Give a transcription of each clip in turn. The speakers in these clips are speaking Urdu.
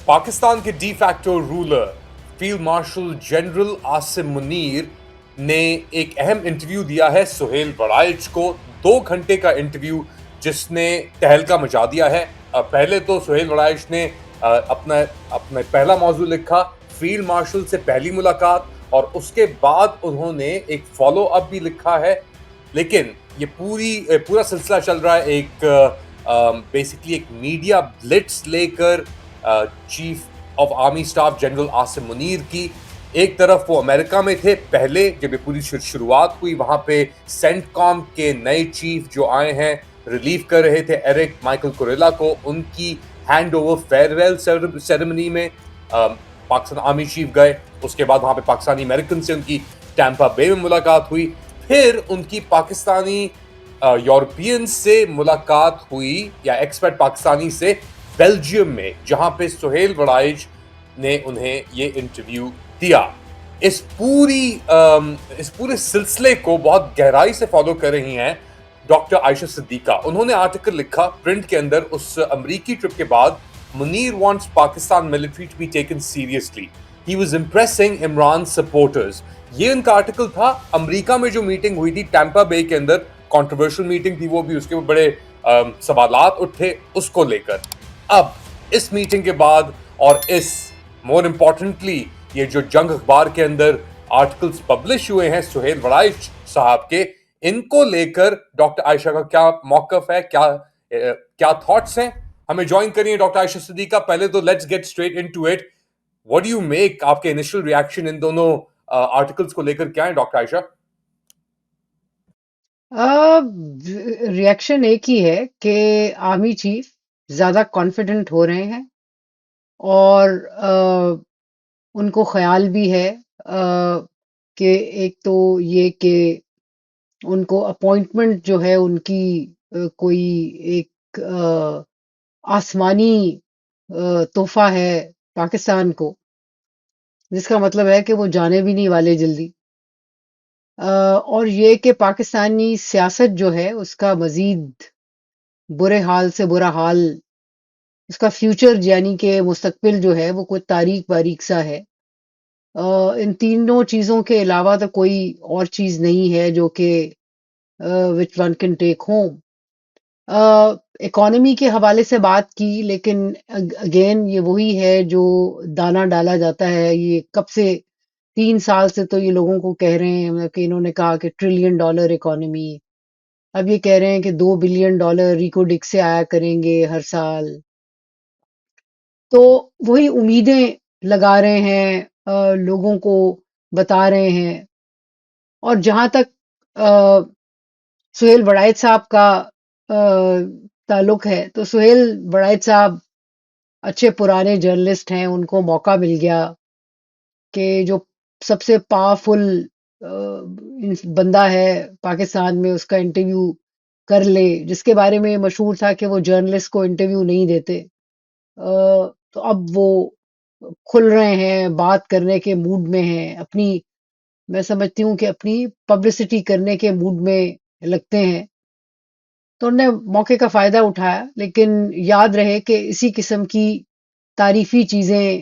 پاکستان کے de facto ruler field marshal general Asim Munir نے ایک اہم انٹرویو دیا ہے سہیل وڑائچ کو، 2 گھنٹے کا انٹرویو جس نے تہلکہ مچا دیا ہے۔ پہلے تو سہیل وڑائچ نے اپنا پہلا موضوع لکھا فیلڈ مارشل سے پہلی ملاقات، اور اس کے بعد انہوں نے ایک فالو اپ بھی لکھا ہے، لیکن یہ پورا سلسلہ چل رہا ہے ایک بیسکلی ایک میڈیا بلٹس لے کر chief of army staff general Asim Munir کی۔ ایک طرف وہ امریکہ میں تھے پہلے جب یہ پوری شروعات ہوئی، وہاں پہ سینٹ کام کے نئے چیف جو آئے ہیں ریلیو کر رہے تھے ایرک مائیکل کوریلا کو، ان کی ہینڈ اوور فیئرویل سیریمنی میں پاکستان آرمی چیف گئے۔ اس کے بعد وہاں پہ پاکستانی امریکن سے ان کی ٹیمپا بے میں ملاقات ہوئی، پھر ان کی پاکستانی یورپین سے ملاقات ہوئی یا ایکسپرٹ پاکستانی سے بیلجیم میں، جہاں پہ سہیل وڑائچ نے انہیں یہ انٹرویو دیا۔ اس پورے سلسلے کو بہت گہرائی سے فالو کر رہی ہیں ڈاکٹر عائشہ صدیقہ۔ انہوں نے آرٹیکل لکھا پرنٹ کے اندر، اس امریکی ٹرپ کے بعد، Munir wants Pakistan military to be taken seriously, he was impressing Imran supporters. یہ ان کا آرٹیکل تھا۔ امریکہ میں جو میٹنگ ہوئی تھی ٹیمپا بے کے اندر، کنٹروورشل میٹنگ تھی وہ بھی، اس کے بڑے سوالات اٹھے اس کو لے کر۔ اب اس میٹنگ کے بعد اور اس مور امپورٹنٹلی یہ جو جنگ اخبار کے اندر آرٹیکلز پبلش ہوئے ہیں سہیل وڑائچ صاحب کے، ان کو لے کر ڈاکٹر عائشہ کا کیا موقف ہے، کیا تھاٹس ہیں؟ ہمیں جوائن کریے ڈاکٹر عائشہ صدیقہ۔ پہلے تو let's get straight into it, what do you make, آپ کے انیشل ریاکشن ان دونوں آرٹیکلز کو لے کر کیا ہیں ڈاکٹر عائشہ؟ ریئیکشن ایک ہی ہے کہ آرمی چیف زیادہ کانفیڈنٹ ہو رہے ہیں، اور ان کو خیال بھی ہے کہ ایک تو یہ کہ ان کو اپوائنٹمنٹ جو ہے ان کی کوئی ایک آسمانی تحفہ ہے پاکستان کو، جس کا مطلب ہے کہ وہ جانے بھی نہیں والے جلدی۔ اور یہ کہ پاکستانی سیاست جو ہے اس کا مزید برے حال سے برا حال، اس کا فیوچر یعنی کہ مستقبل جو ہے وہ کوئی تاریک باریک سا ہے۔ ان تینوں چیزوں کے علاوہ تو کوئی اور چیز نہیں ہے جو کہ which one can take home. Economy کے حوالے سے بات کی، لیکن اگین یہ وہی ہے جو دانا ڈالا جاتا ہے۔ یہ کب سے 3 سال سے تو یہ لوگوں کو کہہ رہے ہیں، کہ انہوں نے کہا کہ $1 ٹریلین اکانومی، اب یہ کہہ رہے ہیں کہ $2 بلین ریکو ڈک سے آیا کریں گے ہر سال۔ تو وہی امیدیں لگا رہے ہیں، لوگوں کو بتا رہے ہیں۔ اور جہاں تک سہیل وڑائچ صاحب کا تعلق ہے، تو سہیل وڑائچ صاحب اچھے پرانے جرنلسٹ ہیں، ان کو موقع مل گیا کہ جو سب سے پاورفل بندہ ہے پاکستان میں اس کا انٹرویو کر لے، جس کے بارے میں مشہور تھا کہ وہ جرنلسٹ کو انٹرویو نہیں دیتے۔ تو اب وہ کھل رہے ہیں، بات کرنے کے موڈ میں ہیں، میں سمجھتی ہوں کہ اپنی پبلسٹی کرنے کے موڈ میں لگتے ہیں، تو انہوں نے موقع کا فائدہ اٹھایا۔ لیکن یاد رہے کہ اسی قسم کی تعریفی چیزیں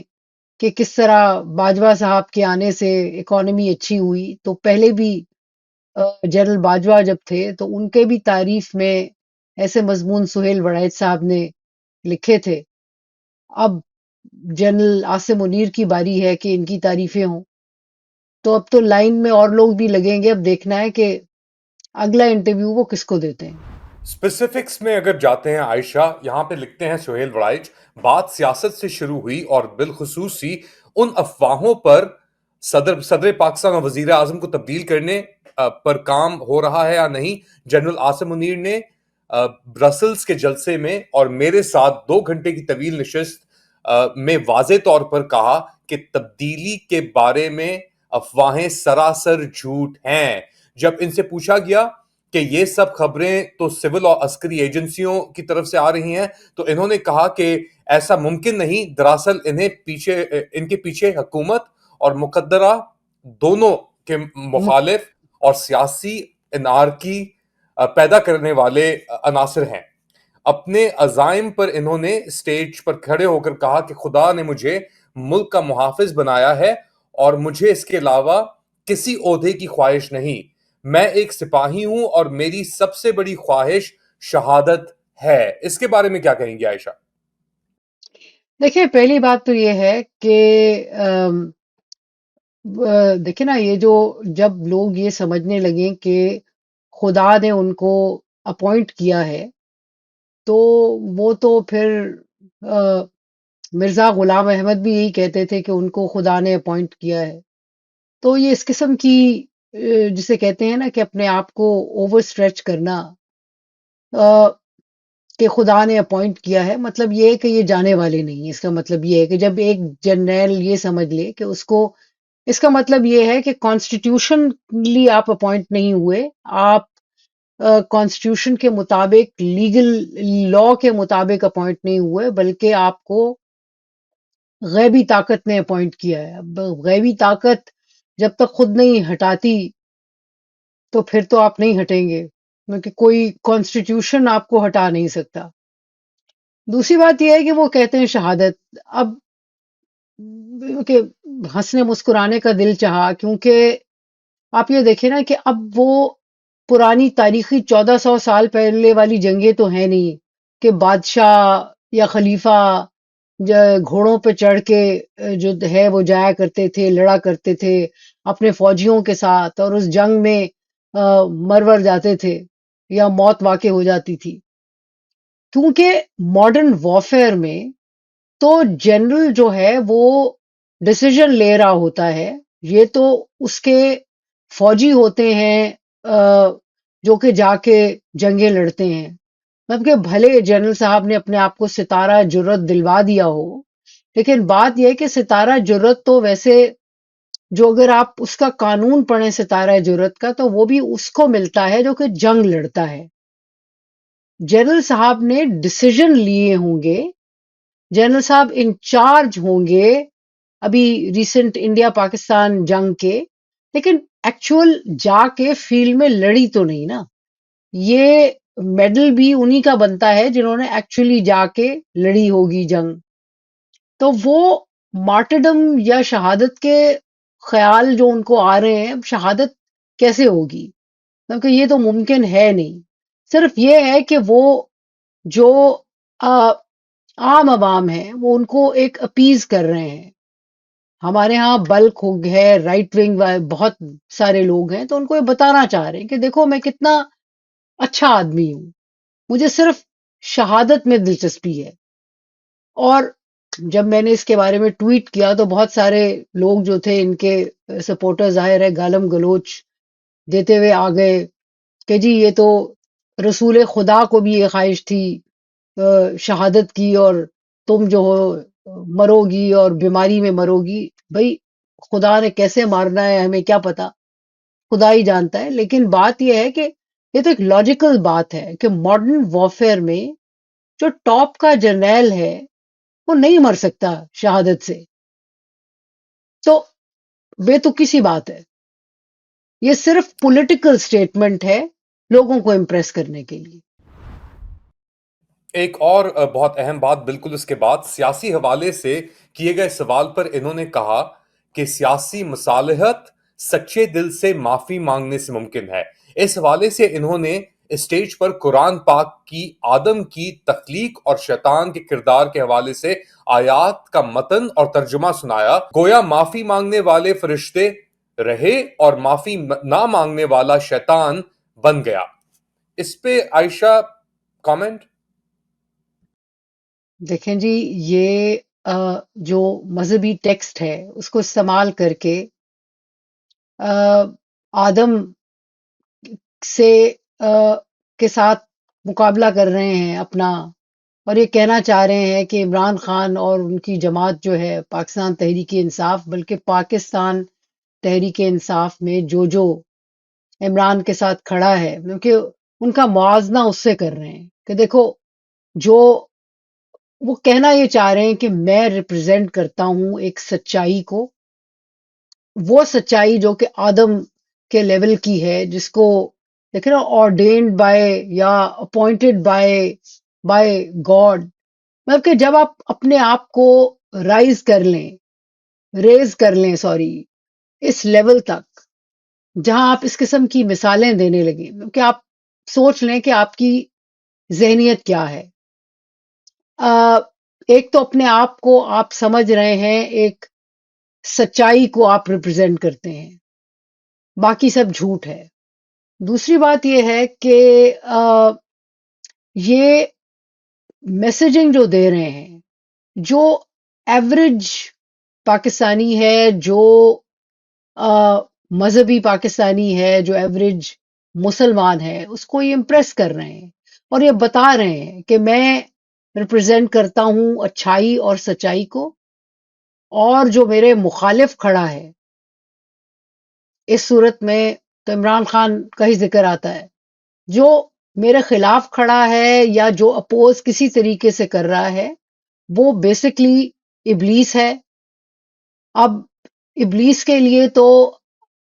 کہ کس طرح باجوہ صاحب کے آنے سے اکانومی اچھی ہوئی، تو پہلے بھی جنرل باجوہ جب تھے تو ان کے بھی تعریف میں ایسے مضمون سہیل وڑائچ صاحب نے لکھے تھے۔ اب جنرل عاصم منیر کی باری ہے کہ ان کی تعریفیں ہوں، تو اب تو لائن میں اور لوگ بھی لگیں گے۔ اب دیکھنا ہے کہ اگلا انٹرویو وہ کس کو دیتے ہیں۔ اسپیسیفکس میں اگر جاتے ہیں عائشہ، یہاں پہ لکھتے ہیں سہیل وڑائچ، بات سیاست سے شروع ہوئی اور بالخصوصی ان افواہوں پر صدر پاکستان اور وزیر اعظم کو تبدیل کرنے پر کام ہو رہا ہے یا نہیں۔ جنرل عاصم منیر نے برسلز کے جلسے میں اور میرے ساتھ 2 گھنٹے کی طویل نشست میں واضح طور پر کہا کہ تبدیلی کے بارے میں افواہیں سراسر جھوٹ ہیں۔ جب ان سے پوچھا گیا کہ یہ سب خبریں تو سول اور عسکری ایجنسیوں کی طرف سے آ رہی ہیں، تو انہوں نے کہا کہ ایسا ممکن نہیں، دراصل ان کے پیچھے حکومت اور مقدرہ دونوں کے مخالف اور سیاسی انارکی پیدا کرنے والے عناصر ہیں۔ اپنے عزائم پر انہوں نے اسٹیج پر کھڑے ہو کر کہا کہ خدا نے مجھے ملک کا محافظ بنایا ہے اور مجھے اس کے علاوہ کسی عہدے کی خواہش نہیں. میں ایک سپاہی ہوں اور میری سب سے بڑی خواہش شہادت ہے. اس کے بارے میں کیا کہیں گے عائشہ؟ دیکھیں، پہلی بات تو یہ ہے کہ دیکھیں نا، یہ جو جب لوگ یہ سمجھنے لگیں کہ خدا نے ان کو اپوائنٹ کیا ہے، تو وہ تو پھر مرزا غلام احمد بھی یہی کہتے تھے کہ ان کو خدا نے اپوائنٹ کیا ہے. تو یہ اس قسم کی جسے کہتے ہیں نا کہ اپنے آپ کو اوور اسٹریچ کرنا، کہ خدا نے اپوائنٹ کیا ہے، مطلب یہ ہے کہ یہ جانے والے نہیں ہیں. اس کا مطلب یہ ہے کہ جب ایک جرنیل یہ سمجھ لے کہ اس کو، اس کا مطلب یہ ہے کہ کانسٹیٹیوشنلی آپ اپوائنٹ نہیں ہوئے، آپ کانسٹیٹیوشن کے مطابق، لیگل لا کے مطابق اپوائنٹ نہیں ہوئے، بلکہ آپ کو غیبی طاقت نے اپوائنٹ کیا ہے. اب غیبی طاقت جب تک خود نہیں ہٹاتی تو پھر تو آپ نہیں ہٹیں گے، کیونکہ کوئی کانسٹیٹیوشن آپ کو ہٹا نہیں سکتا. دوسری بات یہ ہے کہ وہ کہتے ہیں شہادت. اب کہ ہنسنے مسکرانے کا دل چاہا، کیونکہ آپ یہ دیکھیں نا کہ اب وہ پرانی تاریخی 1400 سال پہلے والی جنگیں تو ہیں نہیں کہ بادشاہ یا خلیفہ گھوڑوں پہ چڑھ کے جو ہے وہ جایا کرتے تھے، لڑا کرتے تھے اپنے فوجیوں کے ساتھ، اور اس جنگ میں مرور جاتے تھے یا موت واقع ہو جاتی تھی. کیونکہ ماڈرن وارفیئر میں تو جنرل جو ہے وہ ڈیسیژن لے رہا ہوتا ہے. یہ تو اس کے فوجی ہوتے ہیں جو کہ جا کے جنگیں لڑتے ہیں. مطلب کہ بھلے جنرل صاحب نے اپنے آپ کو ستارہ جرت دلوا دیا ہو، لیکن بات یہ ہے کہ ستارہ جرت تو ویسے، جو اگر آپ اس کا قانون پڑھیں ستارہ جرت کا، تو وہ بھی اس کو ملتا ہے جو کہ جنگ لڑتا ہے. جنرل صاحب نے ڈیسیژن لیے ہوں گے، جنرل صاحب انچارج ہوں گے ابھی ریسنٹ انڈیا پاکستان جنگ کے، لیکن ایکچوئل جا کے فیلڈ میں لڑی تو نہیں نا. یہ میڈل بھی انہی کا بنتا ہے جنہوں نے ایکچولی جا کے لڑی ہوگی جنگ. تو وہ مارٹرڈم یا شہادت کے خیال جو ان کو آ رہے ہیں، شہادت کیسے ہوگی، کیونکہ یہ تو ممکن ہے نہیں. صرف یہ ہے کہ وہ جو عام عوام ہیں وہ ان کو ایک اپیز کر رہے ہیں. ہمارے ہاں بلک ہے، رائٹ ونگ بہت سارے لوگ ہیں، تو ان کو یہ بتانا چاہ رہے ہیں کہ دیکھو میں کتنا اچھا آدمی ہوں، مجھے صرف شہادت میں دلچسپی ہے. اور جب میں نے اس کے بارے میں ٹویٹ کیا تو بہت سارے لوگ جو تھے ان کے سپورٹر، ظاہر ہے گالم گلوچ دیتے ہوئے آ گئے کہ جی یہ تو رسول خدا کو بھی یہ خواہش تھی شہادت کی، اور تم جو ہو مرو گی اور بیماری میں مرو گی. بھائی خدا نے کیسے مارنا ہے ہمیں کیا پتا، خدا ہی جانتا ہے. لیکن بات یہ ہے کہ یہ تو ایک لاجیکل بات ہے کہ ماڈرن وارفیئر میں جو ٹاپ کا جرنیل ہے وہ نہیں مر سکتا شہادت سے. تو بے تکی سی بات ہے، یہ صرف پولیٹیکل سٹیٹمنٹ ہے لوگوں کو امپریس کرنے کے لیے. ایک اور بہت اہم بات بالکل اس کے بعد سیاسی حوالے سے کیے گئے سوال پر انہوں نے کہا کہ سیاسی مصالحت سچے دل سے معافی مانگنے سے ممکن ہے. اس حوالے سے انہوں نے اسٹیج پر قرآن پاک کی آدم کی تخلیق اور شیطان کے کردار کے حوالے سے آیات کا متن اور ترجمہ سنایا. گویا معافی مانگنے والے فرشتے رہے اور معافی نہ مانگنے والا شیطان بن گیا. اس پہ عائشہ کامنٹ؟ دیکھیں جی، یہ جو مذہبی ٹیکسٹ ہے اس کو استعمال کر کے آدم سے کے ساتھ مقابلہ کر رہے ہیں اپنا، اور یہ کہنا چاہ رہے ہیں کہ عمران خان اور ان کی جماعت جو ہے پاکستان تحریک انصاف، بلکہ پاکستان تحریک انصاف میں جو عمران کے ساتھ کھڑا ہے، کیونکہ ان کا موازنہ اس سے کر رہے ہیں کہ دیکھو، جو وہ کہنا یہ چاہ رہے ہیں کہ میں ریپرزینٹ کرتا ہوں ایک سچائی کو، وہ سچائی جو کہ آدم کے لیول کی ہے، جس کو دیکھیں نا آرڈینڈ بائی یا اپوائنٹڈ بائی بائی گاڈ. مطلب کہ جب آپ اپنے آپ کو ریز کر لیں سوری اس لیول تک جہاں آپ اس قسم کی مثالیں دینے لگیں کہ آپ سوچ لیں کہ آپ کی ذہنیت کیا ہے. آ، ایک تو اپنے آپ کو آپ سمجھ رہے ہیں ایک سچائی کو آپ ریپرزینٹ کرتے ہیں، باقی سب جھوٹ ہے. دوسری بات یہ ہے کہ یہ میسجنگ جو دے رہے ہیں، جو ایوریج پاکستانی ہے، جو مذہبی پاکستانی ہے، جو ایوریج مسلمان ہے، اس کو یہ امپریس کر رہے ہیں اور یہ بتا رہے ہیں کہ میں ریپرزینٹ کرتا ہوں اچھائی اور سچائی کو، اور جو میرے مخالف کھڑا ہے اس صورت میں تو عمران خان کا ہی ذکر آتا ہے، جو میرے خلاف کھڑا ہے یا جو اپوز کسی طریقے سے کر رہا ہے وہ بیسکلی ابلیس ہے. اب ابلیس کے لیے تو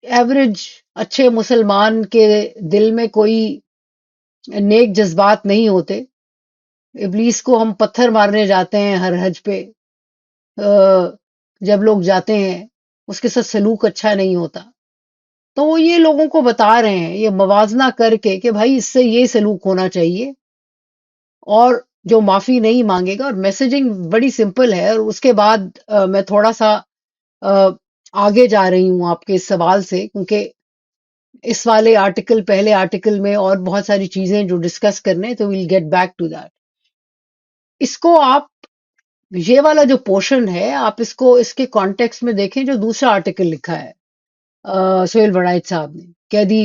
ایوریج اچھے مسلمان کے دل میں کوئی نیک جذبات نہیں ہوتے. ابلیس کو ہم پتھر مارنے جاتے ہیں ہر حج پہ، جب لوگ جاتے ہیں اس کے ساتھ سلوک اچھا نہیں ہوتا. تو وہ یہ لوگوں کو بتا رہے ہیں یہ موازنہ کر کے کہ بھائی اس سے یہ سلوک ہونا چاہیے، اور جو معافی نہیں مانگے گا. اور میسجنگ بڑی سمپل ہے. اور اس کے بعد میں تھوڑا سا آ، آگے جا رہی ہوں آپ کے اس سوال سے، کیونکہ اس والے آرٹیکل پہلے آرٹیکل میں اور بہت ساری چیزیں جو ڈسکس کرنے، تو we'll get back to that. اس کو آپ یہ والا جو پورشن ہے آپ اس کو اس کے کانٹیکس میں دیکھیں جو دوسرا آرٹیکل لکھا ہے سہیل وڑائچ صاحب نے، قیدی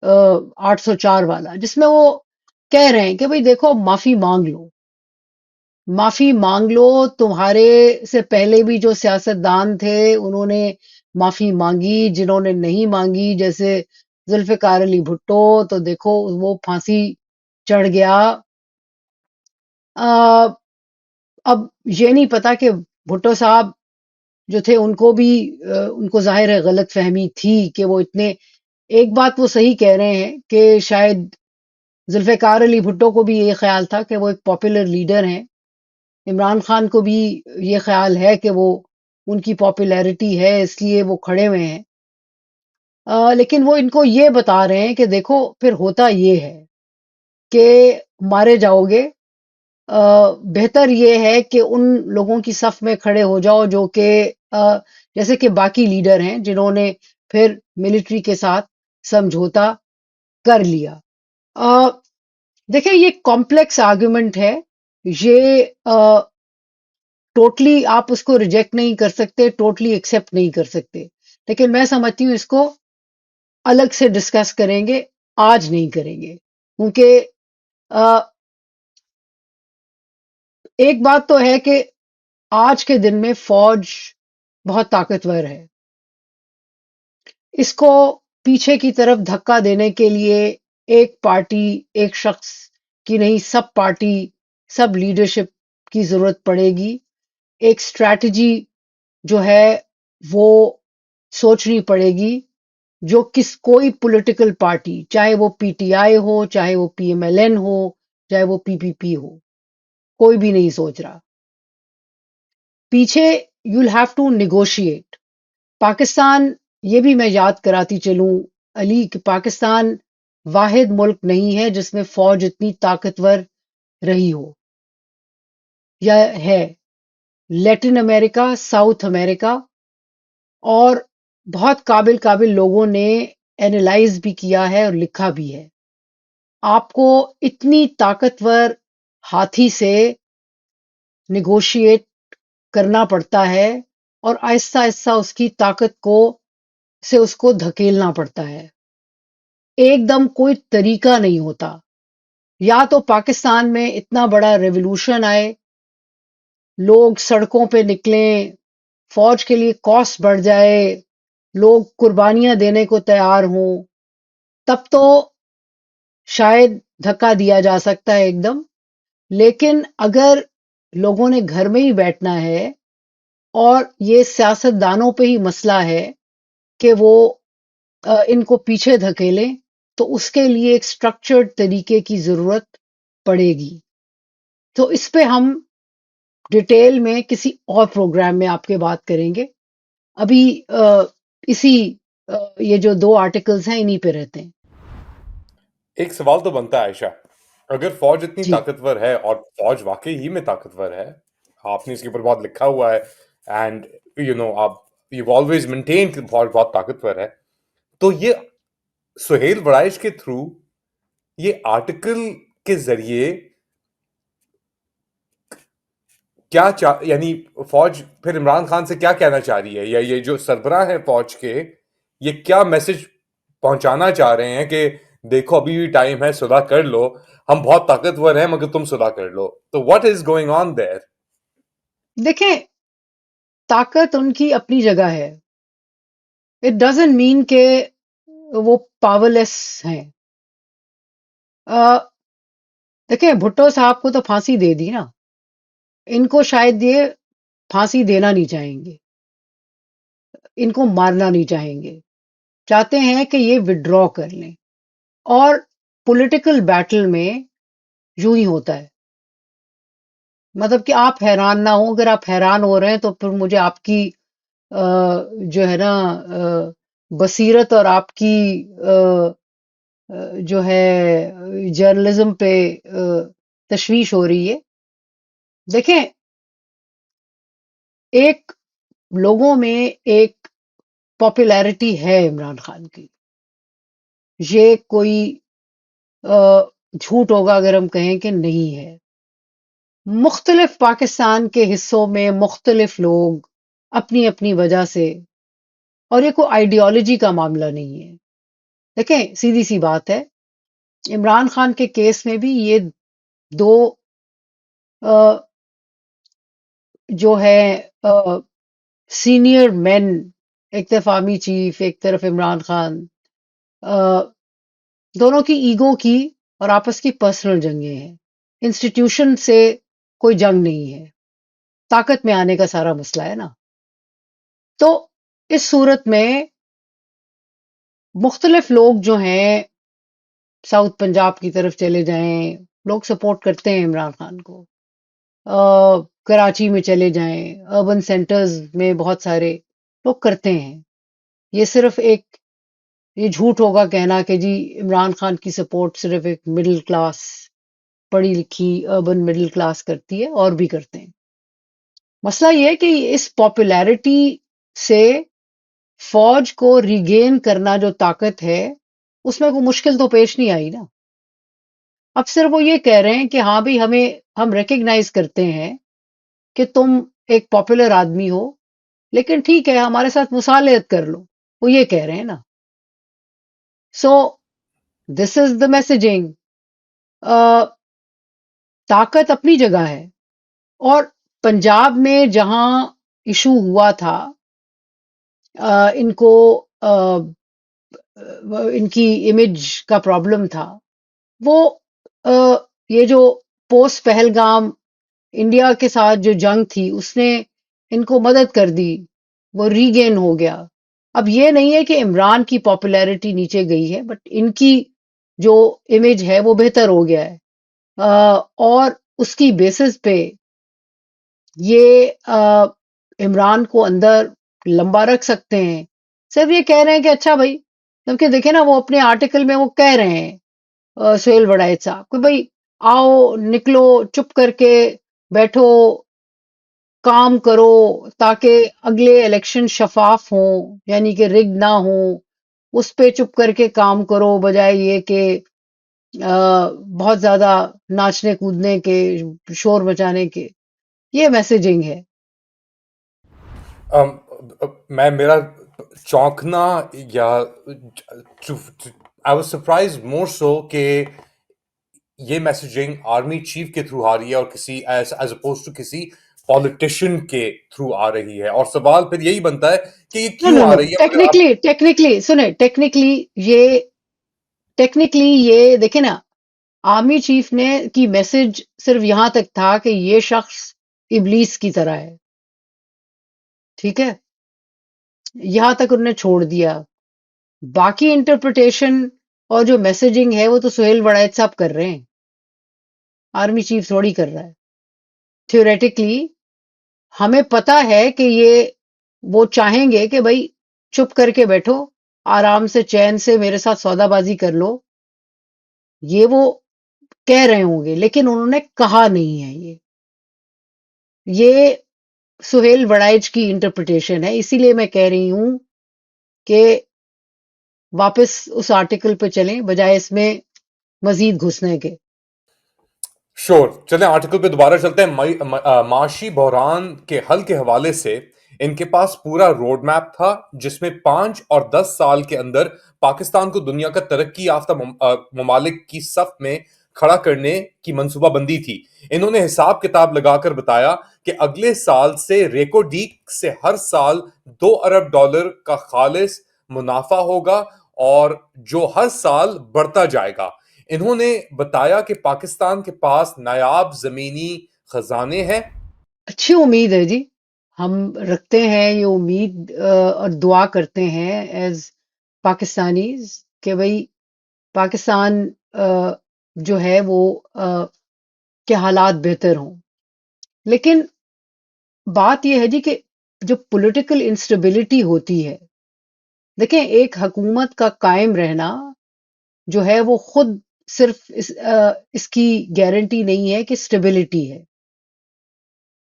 804 والا، جس میں وہ کہہ رہے ہیں کہ بھئی دیکھو معافی مانگ لو، معافی مانگ لو. تمہارے سے پہلے بھی جو سیاستدان تھے انہوں نے معافی مانگی، جنہوں نے نہیں مانگی جیسے ذوالفقار علی بھٹو، تو دیکھو وہ پھانسی چڑھ گیا. آ، اب یہ نہیں پتا کہ بھٹو صاحب جو تھے ان کو بھی ان کو ظاہر ہے غلط فہمی تھی کہ وہ اتنے. ایک بات وہ صحیح کہہ رہے ہیں کہ شاید ذوالفقار علی بھٹو کو بھی یہ خیال تھا کہ وہ ایک پاپولر لیڈر ہیں، عمران خان کو بھی یہ خیال ہے کہ وہ ان کی پاپولیرٹی ہے اس لیے وہ کھڑے ہوئے ہیں. لیکن وہ ان کو یہ بتا رہے ہیں کہ دیکھو پھر ہوتا یہ ہے کہ مارے جاؤ گے. بہتر یہ ہے کہ ان لوگوں کی صف میں کھڑے ہو جاؤ جو کہ جیسے کہ باقی لیڈر ہیں جنہوں نے پھر ملٹری کے ساتھ سمجھوتا کر لیا. دیکھیں یہ کمپلیکس آرگومنٹ ہے، یہ ٹوٹلی آپ اس کو ریجیکٹ نہیں کر سکتے، ٹوٹلی ایکسیپٹ نہیں کر سکتے، لیکن میں سمجھتی ہوں اس کو الگ سے ڈسکس کریں گے، آج نہیں کریں گے. کیونکہ ایک بات تو ہے کہ آج کے دن میں فوج بہت طاقتور ہے. اس کو پیچھے کی طرف دھکا دینے کے لیے ایک پارٹی، ایک شخص کی نہیں، سب پارٹی، سب لیڈرشپ کی ضرورت پڑے گی. ایک سٹریٹجی جو ہے وہ سوچنی پڑے گی، جو کوئی پولیٹیکل پارٹی، چاہے وہ پی ٹی آئی ہو، چاہے وہ پی ایم ایل این ہو، چاہے وہ پی پی پی ہو، کوئی بھی نہیں سوچ رہا. پیچھے you will have to negotiate. Pakistan, یہ بھی میں یاد کراتی چلوں علی، کہ پاکستان واحد ملک نہیں ہے جس میں فوج اتنی طاقتور رہی ہو یا ہے. لیٹن امریکہ، ساؤتھ امریکہ، اور بہت قابل قابل لوگوں نے اینالائز بھی کیا ہے اور لکھا بھی ہے. آپ کو اتنی طاقتور ہاتھی سے نیگوشیٹ کرنا پڑتا ہے اور آہستہ آہستہ اس کی طاقت کو سے اس کو دھکیلنا پڑتا ہے. ایک دم کوئی طریقہ نہیں ہوتا. یا تو پاکستان میں اتنا بڑا ریولوشن آئے، لوگ سڑکوں پہ نکلیں، فوج کے لیے کاسٹ بڑھ جائے، لوگ قربانیاں دینے کو تیار ہوں، تب تو شاید دھکا دیا جا سکتا ہے ایک دم. لیکن اگر لوگوں نے گھر میں ہی بیٹھنا ہے اور یہ سیاست دانوں پہ ہی مسئلہ ہے کہ وہ ان کو پیچھے دھکیلیں، تو اس کے لیے ایک سٹرکچرڈ طریقے کی ضرورت پڑے گی. تو اس پہ ہم ڈیٹیل میں کسی اور پروگرام میں آپ کے بات کریں گے. ابھی اسی یہ جو 2 آرٹیکلز ہیں انہی پہ رہتے ہیں. ایک سوال تو بنتا ہے عائشہ، اگر فوج اتنی جی طاقتور ہے، اور فوج واقعی ہی میں طاقتور ہے، آپ نے اس کے اوپر بہت لکھا ہوا ہے، اینڈ آپ یو آلویز مینٹین کہ فوج بہت طاقتور ہے، تو یہ سہیل وڑائچ کے تھرو یہ آرٹیکل کے ذریعے کیا یعنی فوج پھر عمران خان سے کیا کہنا چاہ رہی ہے، یا یہ جو سربراہ ہیں فوج کے، یہ کیا میسج پہنچانا چاہ رہے ہیں کہ دیکھو ابھی بھی ٹائم ہے، صلح کر لو، ہم بہت طاقتور ہیں مگر تم صلح کر لو. تو واٹ از گوئنگ آن دیر؟ دیکھیں، طاقت ان کی اپنی جگہ ہے. اٹ ڈزنٹ مین کہ وہ پاورلیس ہیں. دیکھیں، بھٹو صاحب کو تو پھانسی دے دی نا، ان کو شاید یہ پھانسی دینا نہیں چاہیں گے، ان کو مارنا نہیں چاہیں گے، چاہتے ہیں کہ یہ وڈرا کر لیں. اور پولیٹیکل بیٹل میں یوں ہی ہوتا ہے، مطلب کہ آپ حیران نہ ہو. اگر آپ حیران ہو رہے ہیں تو پھر مجھے آپ کی جو ہے نا بصیرت اور آپ کی جو ہے جرنلزم پہ تشویش ہو رہی ہے. دیکھیں، ایک لوگوں میں ایک پاپولیرٹی ہے عمران خان کی، یہ کوئی جھوٹ ہوگا اگر ہم کہیں کہ نہیں ہے. مختلف پاکستان کے حصوں میں مختلف لوگ اپنی اپنی وجہ سے، اور یہ کوئی آئیڈیالوجی کا معاملہ نہیں ہے. دیکھیں، سیدھی سی بات ہے، عمران خان کے کیس میں بھی یہ 2 جو ہے سینئر مین، ایک طرف آرمی چیف، ایک طرف عمران خان، دونوں کی ایگو کی اور آپس کی پرسنل جنگیں ہیں. انسٹیٹیوشن سے کوئی جنگ نہیں ہے، طاقت میں آنے کا سارا مسئلہ ہے نا. تو اس صورت میں مختلف لوگ جو ہیں، ساؤتھ پنجاب کی طرف چلے جائیں، لوگ سپورٹ کرتے ہیں عمران خان کو. کراچی میں چلے جائیں، اربن سینٹرز میں بہت سارے لوگ کرتے ہیں. یہ صرف ایک یہ جھوٹ ہوگا کہنا کہ جی عمران خان کی سپورٹ صرف ایک مڈل کلاس، پڑھی لکھی اربن مڈل کلاس کرتی ہے، اور بھی کرتے ہیں. مسئلہ یہ ہے کہ اس پاپولیرٹی سے فوج کو ریگین کرنا جو طاقت ہے، اس میں کوئی مشکل تو پیش نہیں آئی نا. اب صرف وہ یہ کہہ رہے ہیں کہ ہاں بھی ہم ریکگنائز کرتے ہیں کہ تم ایک پاپولر آدمی ہو، لیکن ٹھیک ہے ہمارے ساتھ مصالحت کر لو، وہ یہ کہہ رہے ہیں نا. سو دس از دا میسجنگ. طاقت اپنی جگہ ہے، اور پنجاب میں جہاں ایشو ہوا تھا، ان کو ان کی امیج کا پرابلم تھا، وہ یہ جو پوسٹ پہلگام انڈیا کے ساتھ جو جنگ تھی اس نے ان کو مدد کر دی، وہ ری گین ہو گیا. اب یہ نہیں ہے کہ عمران کی پاپولیرٹی نیچے گئی ہے، بٹ ان کی جو امیج ہے وہ بہتر ہو گیا ہے. اور اس کی بیسس پہ یہ عمران کو اندر لمبا رکھ سکتے ہیں. صرف یہ کہہ رہے ہیں کہ اچھا بھائی، کیونکہ دیکھیں نا وہ اپنے آرٹیکل میں وہ کہہ رہے ہیں سہیل وڑائچ صاحب کہ بھائی آؤ نکلو، چپ کر کے بیٹھو، کام کرو، تاکہ اگلے الیکشن شفاف ہوں، یعنی کہ رگ نہ ہوں. اس پہ چپ کر کے کام کرو، بجائے یہ کہ بہت زیادہ ناچنے کودنے کے، شور مچانے کے. یہ میسجنگ ہے. میں میرا چونکنا یا آئی واز سرپرائز مور سو کہ یہ میسجنگ آرمی چیف کے تھرو آ رہی ہے، اور کسی ایز اپوز ٹو کسی پالیٹیشین کے تھرو آ رہی ہے. اور سوال پھر یہی بنتا ہے کہ یہ نو کیوں نو آ نو رہی ہے مگر اب ٹیکنیکلی سنیں، ٹیکنیکلی یہ دیکھیں نا، آرمی چیف نے کی میسج صرف یہاں تک تھا کہ یہ شخص ابلیس کی طرح ہے، ٹھیک ہے، یہاں تک انہوں نے چھوڑ دیا. باقی انٹرپریٹیشن اور جو میسجنگ ہے وہ تو سہیل وڑائچ صاحب کر رہے ہیں، آرمی چیف تھوڑی کر رہا ہے. تھیوریٹکلی ہمیں پتا ہے کہ وہ چاہیں گے کہ بھائی چپ کر کے بیٹھو، آرام سے چین سے میرے ساتھ سودا بازی کر لو، یہ وہ کہہ رہے ہوں گے، لیکن انہوں نے کہا نہیں ہے یہ سہیل وڑائچ کی انٹرپریٹیشن ہے، اسی لیے میں کہہ رہی ہوں کہ واپس اس آرٹیکل پہ چلیں بجائے اس میں مزید گھسنے کے۔ شور، چلیں آرٹیکل پہ دوبارہ چلتے ہیں۔ معاشی بحران کے حل کے حوالے سے ان کے پاس پورا روڈ میپ تھا، جس میں 5 اور 10 سال کے اندر پاکستان کو دنیا کا ترقی یافتہ ممالک کی صف میں کھڑا کرنے کی منصوبہ بندی تھی۔ انہوں نے حساب کتاب لگا کر بتایا کہ اگلے سال سے ریکو ڈیک سے ہر سال $2 ارب کا خالص منافع ہوگا، اور جو ہر سال بڑھتا جائے گا۔ انہوں نے بتایا کہ پاکستان کے پاس نایاب زمینی خزانے ہیں۔ اچھی امید ہے جی، ہم رکھتے ہیں یہ امید، اور دعا کرتے ہیں ایز پاکستانیز کہ بھئی پاکستان جو ہے وہ کے حالات بہتر ہوں۔ لیکن بات یہ ہے جی کہ جو پولیٹیکل انسٹیبلٹی ہوتی ہے، دیکھیں ایک حکومت کا قائم رہنا جو ہے وہ خود صرف اس کی گارنٹی نہیں ہے کہ سٹیبلٹی ہے،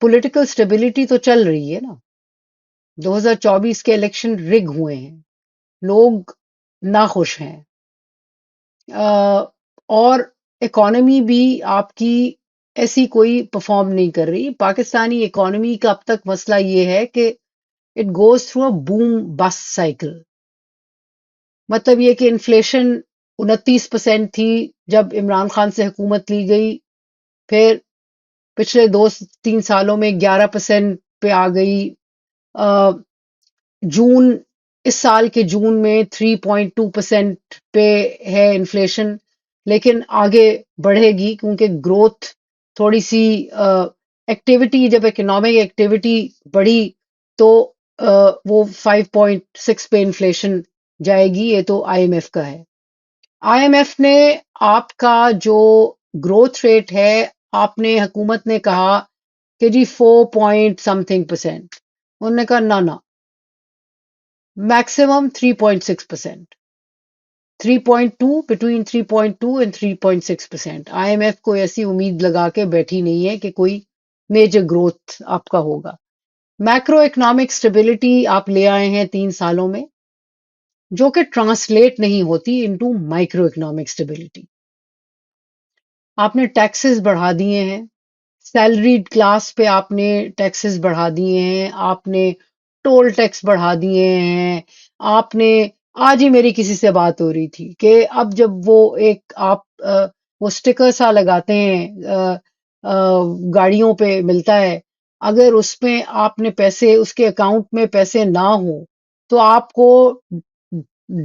پولیٹیکل سٹیبلٹی تو چل رہی ہے نا۔ 2024 کے الیکشن رگ ہوئے ہیں، لوگ ناخوش ہیں، اور اکانومی بھی آپ کی ایسی کوئی پرفارم نہیں کر رہی۔ پاکستانی اکانومی کا اب تک مسئلہ یہ ہے کہ it goes through a boom بس سائیکل، مطلب یہ کہ انفلیشن 29% تھی جب عمران خان سے حکومت لی گئی، پھر پچھلے 2-3 سالوں میں 11% پہ آ گئی، جون اس سال کے جون میں 3.2% پہ ہے انفلیشن، لیکن آگے بڑھے گی کیونکہ گروتھ تھوڑی سی ایکٹیویٹی، جب اکنامک ایکٹیویٹی بڑھی تو وہ 5.6 پہ انفلیشن جائے گی، یہ تو آئی ایم ایف کا ہے۔ آئی ایم ایف نے آپ کا جو گروتھ ریٹ ہے، آپ نے حکومت نے کہا کہ جی 4 پوائنٹ سم تھنگ پرسینٹ، انہوں نے کہا نہ maximum 3.6%، 3.2، between 3.2 and 3.6%۔ I M F کوئی ایسی امید لگا کے بیٹھی نہیں ہے کہ کوئی میجر گروتھ آپ کا ہوگا۔ میکرو اکنامک سٹیبلٹی آپ لے آئے ہیں 3 سالوں میں، جو کہ ٹرانسلیٹ نہیں ہوتی انٹو مائکرو اکنامک سٹیبلٹی۔ آپ نے ٹیکسز بڑھا دیے ہیں، سیلریڈ کلاس پہ آپ نے ٹیکسز بڑھا دیے ہیں، آپ نے ٹول ٹیکس بڑھا دیے ہیں، آپ نے آج ہی میری کسی سے بات ہو رہی تھی کہ اب جب وہ ایک آپ وہ اسٹیکر سا لگاتے ہیں گاڑیوں پہ ملتا ہے، اگر اس میں آپ نے پیسے، اس کے اکاؤنٹ میں پیسے نہ ہوں تو آپ کو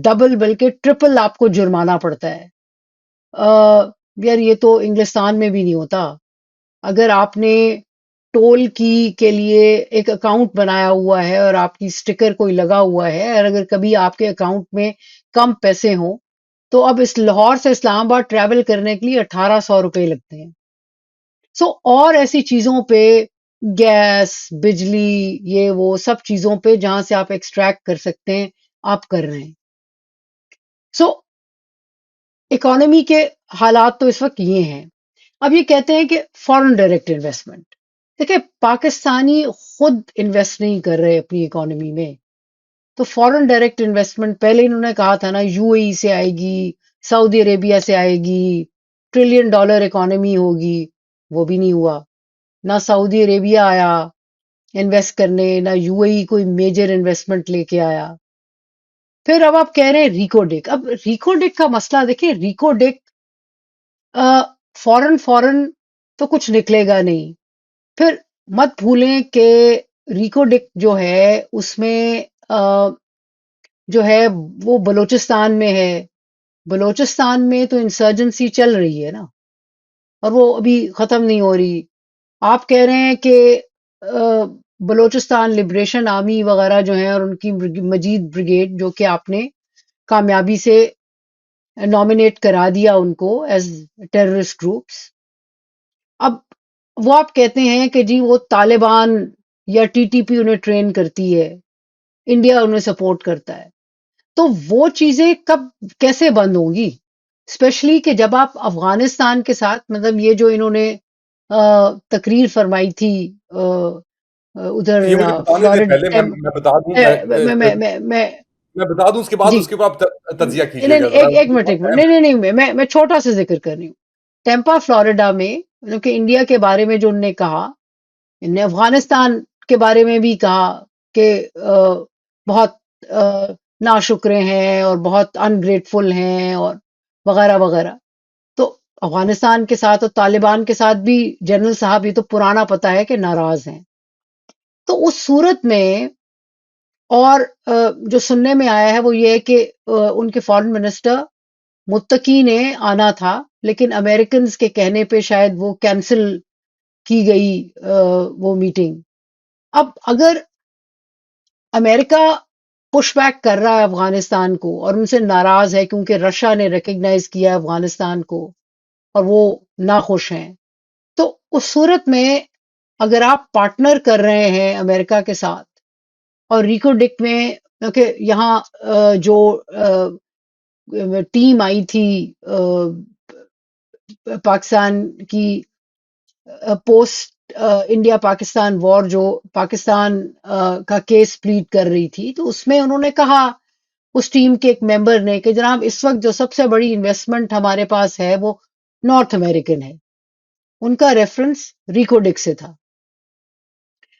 ڈبل بلکہ ٹرپل آپ کو جرمانہ پڑتا ہے۔ یار یہ تو انگلستان میں بھی نہیں ہوتا۔ اگر آپ نے ٹول کی کے لیے ایک اکاؤنٹ بنایا ہوا ہے اور آپ کی سٹیکر کوئی لگا ہوا ہے، اور اگر کبھی آپ کے اکاؤنٹ میں کم پیسے ہوں تو اب اس لاہور سے اسلام آباد ٹریول کرنے کے لیے 1800 روپے لگتے ہیں۔ اور ایسی چیزوں پہ، گیس، بجلی، یہ وہ سب چیزوں پہ جہاں سے آپ ایکسٹریکٹ کر سکتے ہیں آپ کر رہے ہیں۔ سو اکانومی کے حالات تو اس وقت یہ ہیں۔ اب یہ کہتے ہیں کہ فارن ڈائریکٹ انویسٹمنٹ، دیکھیں پاکستانی خود انویسٹ نہیں کر رہے اپنی اکانومی میں، تو فارن ڈائریکٹ انویسٹمنٹ پہلے انہوں نے کہا تھا نا یو اے ای سے آئے گی، سعودی عربیہ سے آئے گی، $1 ٹریلین اکانومی ہوگی، وہ بھی نہیں ہوا۔ نہ سعودی عربیہ آیا انویسٹ کرنے، نہ یو اے ای کوئی میجر انویسٹمنٹ لے کے آیا۔ پھر اب آپ کہہ رہے ہیں ریکو ڈیک، اب ریکو ڈیک کا مسئلہ دیکھیں، ریکو ڈیک فورن تو کچھ نکلے گا نہیں۔ پھر مت بھولیں کہ ریکو ڈک جو ہے اس میں جو ہے وہ بلوچستان میں ہے، بلوچستان میں تو انسرجنسی چل رہی ہے نا، اور وہ ابھی ختم نہیں ہو رہی۔ آپ کہہ رہے ہیں کہ بلوچستان لبریشن آرمی وغیرہ جو ہیں اور ان کی مجید بریگیڈ جو کہ آپ نے کامیابی سے نامینیٹ کرا دیا ان کو ایز ٹیررسٹ گروپس، اب وہ آپ کہتے ہیں کہ جی وہ طالبان یا ٹی ٹی پی انہیں ٹرین کرتی ہے، انڈیا انہیں سپورٹ کرتا ہے. تو وہ چیزیں کب کیسے بند ہوں گی؟ اسپیشلی کہ جب آپ افغانستان کے ساتھ، مطلب یہ جو انہوں نے تقریر فرمائی تھی ادھر یہ مجھے بتانے دیں پہلے، میں بتا دوں، میں میں بتا دوں، اس کے بعد جی اس کے بعد آپ تجزیہ نہیں کیجیے نہیں، گا ذرا. ایک منٹ نہیں نہیں نہیں، میں چھوٹا سا ذکر کر رہی ہوں. ٹیمپا فلوریڈا میں، کہ انڈیا کے بارے میں جو انہوں نے کہا، انہوں نے افغانستان کے بارے میں بھی کہا کہ بہت ناشکرے ہیں اور بہت انگریٹفل ہیں اور وغیرہ وغیرہ. تو افغانستان کے ساتھ اور طالبان کے ساتھ بھی جنرل صاحب، یہ تو پرانا پتہ ہے کہ ناراض ہیں. تو اس صورت میں، اور جو سننے میں آیا ہے وہ یہ ہے کہ ان کے فارن منسٹر متقی نے آنا تھا، لیکن امریکنز کے کہنے پہ شاید وہ کینسل کی گئی وہ میٹنگ. اب اگر امریکہ پش بیک کر رہا ہے افغانستان کو اور ان سے ناراض ہے کیونکہ رشیا نے ریکگنائز کیا ہے افغانستان کو اور وہ ناخوش ہیں، تو اس صورت میں اگر آپ پارٹنر کر رہے ہیں امریکہ کے ساتھ، اور ریکو ڈک میں، کیونکہ یہاں جو ٹیم آئی تھی پاکستان کی پوسٹ انڈیا پاکستان وار، جو پاکستان کا کیس پلیڈ کر رہی تھی، تو اس میں انہوں نے کہا، اس ٹیم کے ایک ممبر نے، کہ جناب اس وقت جو سب سے بڑی انویسٹمنٹ ہمارے پاس ہے وہ نارتھ امریکن ہے. ان کا ریفرنس ریکو ڈک سے تھا.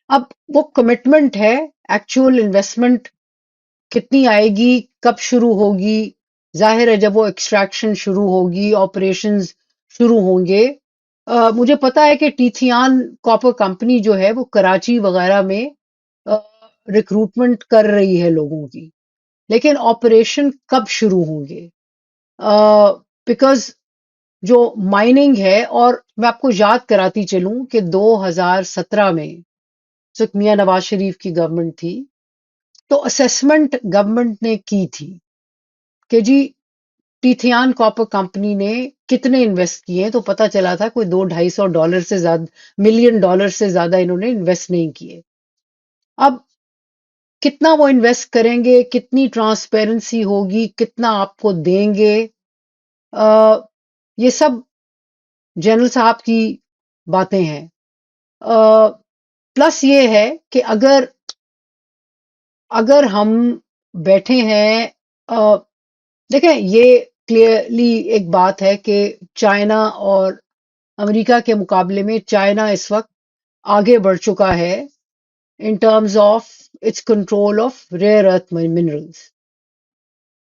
اب وہ کمٹمنٹ ہے، ایکچوئل انویسٹمنٹ کتنی آئے گی، کب شروع ہوگی؟ ظاہر ہے جب وہ ایکسٹریکشن شروع ہوگی، آپریشنز شروع ہوں گے. مجھے پتا ہے کہ ٹیتھیان کاپر کمپنی جو ہے وہ کراچی وغیرہ میں ریکروٹمنٹ کر رہی ہے لوگوں کی، لیکن آپریشن کب شروع ہوں گے؟ بیکاز جو مائننگ ہے، اور میں آپ کو یاد کراتی چلوں کہ 2017 میں جب میاں نواز شریف کی گورنمنٹ تھی، تو اسیسمنٹ گورنمنٹ نے کی تھی کہ جی ٹیتھیان کاپر کمپنی نے کتنے انویسٹ کیے، تو پتا چلا تھا کوئی $200-250 سے زیادہ ملین ڈالر سے زیادہ انہوں نے انویسٹ نہیں کیے. اب کتنا وہ انویسٹ کریں گے، کتنی ٹرانسپیرنسی ہوگی، کتنا آپ کو دیں گے، یہ سب جنرل صاحب کی باتیں ہیں. پلس یہ ہے کہ اگر ہم بیٹھے ہیں، دیکھیں یہ کلیئرلی ایک بات ہے کہ چائنا اور امریکہ کے مقابلے میں چائنا اس وقت آگے بڑھ چکا ہے in terms of its control of rare earth minerals.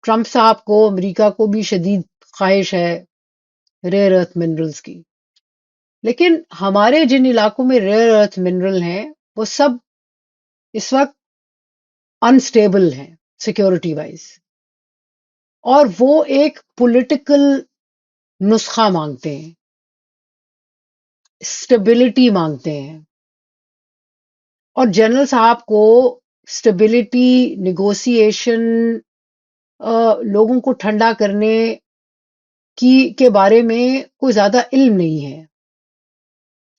Trump صاحب کو، امریکہ کو بھی شدید خواہش ہے ریئر ارتھ منرلز کی، لیکن ہمارے جن علاقوں میں ریئر ارتھ منرل ہیں وہ سب اس وقت انسٹیبل ہیں سیکورٹی وائز، اور وہ ایک پولیٹیکل نسخہ مانگتے ہیں، اسٹیبلٹی مانگتے ہیں. اور جنرل صاحب کو اسٹیبلٹی، نیگوسیشن، لوگوں کو ٹھنڈا کرنے کے بارے میں کوئی زیادہ علم نہیں ہے.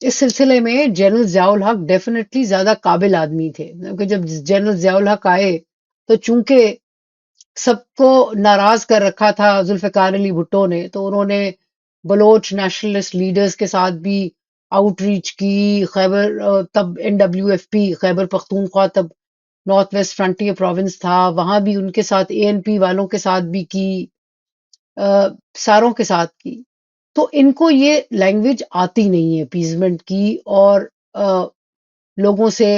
اس سلسلے میں جنرل ضیاء الحق ڈیفینیٹلی زیادہ قابل آدمی تھے، کیونکہ جب جنرل ضیاء الحق آئے تو چونکہ سب کو ناراض کر رکھا تھا ذوالفقار علی بھٹو نے، تو انہوں نے بلوچ نیشنلسٹ لیڈرز کے ساتھ بھی آؤٹ ریچ کی. خیبر تب NWFP خیبر پختونخوا تب نارتھ ویسٹ فرنٹیئر پروونس تھا، وہاں بھی ان کے ساتھ ANP والوں کے ساتھ بھی کی، ساروں کے ساتھ کی. تو ان کو یہ لینگویج آتی نہیں ہے پیزمنٹ کی اور لوگوں سے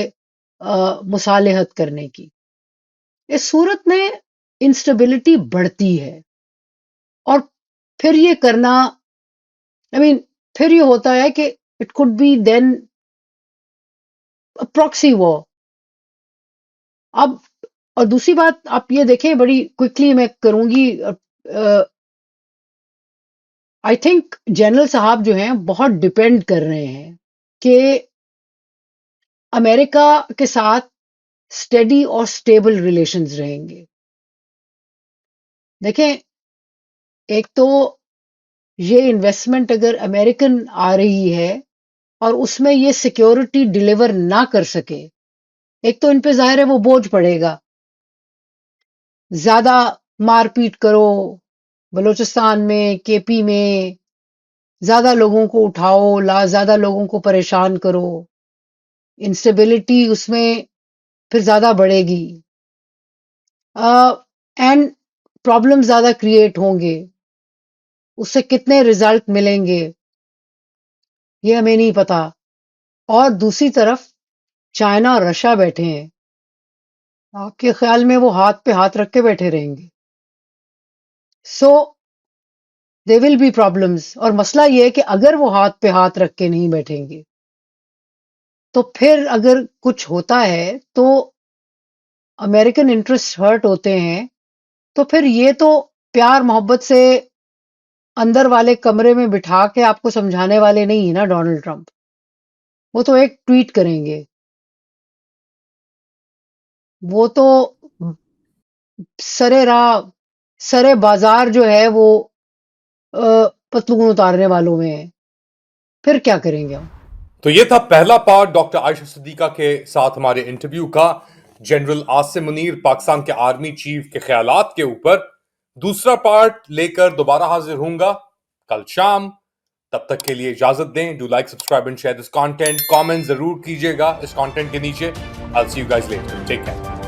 مصالحت کرنے کی. اس صورت میں انسٹیبلٹی بڑھتی ہے، اور پھر یہ کرنا، پھر یہ ہوتا ہے کہ it could be then proxy war. اب اور دوسری بات آپ یہ دیکھیں، بڑی کوئکلی میں کروں گی، آئی تھنک جنرل صاحب جو ہیں بہت ڈپینڈ کر رہے ہیں کہ امریکہ کے ساتھ اسٹیڈی اور اسٹیبل ریلیشنز رہیں گے. دیکھیں، ایک تو یہ انویسٹمنٹ اگر امریکن آ رہی ہے اور اس میں یہ سیکیورٹی ڈیلیور نہ کر سکے، ایک تو ان پہ ظاہر ہے وہ بوجھ پڑے گا، زیادہ مار پیٹ کرو بلوچستان میں، کے پی میں، زیادہ لوگوں کو اٹھاؤ، زیادہ لوگوں کو پریشان کرو، انسٹیبلٹی اس میں پھر زیادہ بڑھے گی، اینڈ پرابلم زیادہ کریٹ ہوں گے، اس سے کتنے ریزلٹ ملیں گے یہ ہمیں نہیں پتا۔ اور دوسری طرف چائنا اور رشیا بیٹھے ہیں، آپ کے خیال میں وہ ہاتھ پہ ہاتھ رکھ کے بیٹھے رہیں گے؟ سو دے ول بی پرابلمس، اور مسئلہ یہ ہے کہ اگر وہ ہاتھ پہ ہاتھ رکھ کے نہیں بیٹھیں گے تو پھر اگر کچھ ہوتا ہے تو امریکن انٹرسٹ ہرٹ ہوتے ہیں، تو پھر یہ تو پیار محبت سے اندر والے کمرے میں بٹھا کے آپ کو سمجھانے والے نہیں ہیں نا ڈونلڈ ٹرمپ، وہ تو ایک ٹویٹ کریں گے، وہ تو سرے راہ سرے بازار جو ہے وہ پتلون اتارنے والوں میں ہے، پھر کیا کریں گے ہم؟ تو یہ تھا پہلا پارٹ ڈاکٹر عائشہ صدیقہ کے ساتھ ہمارے انٹرویو کا، جنرل عاصم منیر پاکستان کے آرمی چیف کے خیالات کے اوپر۔ دوسرا پارٹ لے کر دوبارہ حاضر ہوں گا کل شام، تب تک کے لیے اجازت دیں۔ Do like, subscribe and share this content, comment ضرور کیجیے گا اس کانٹینٹ کے نیچے۔ I'll see you guys later. Take care.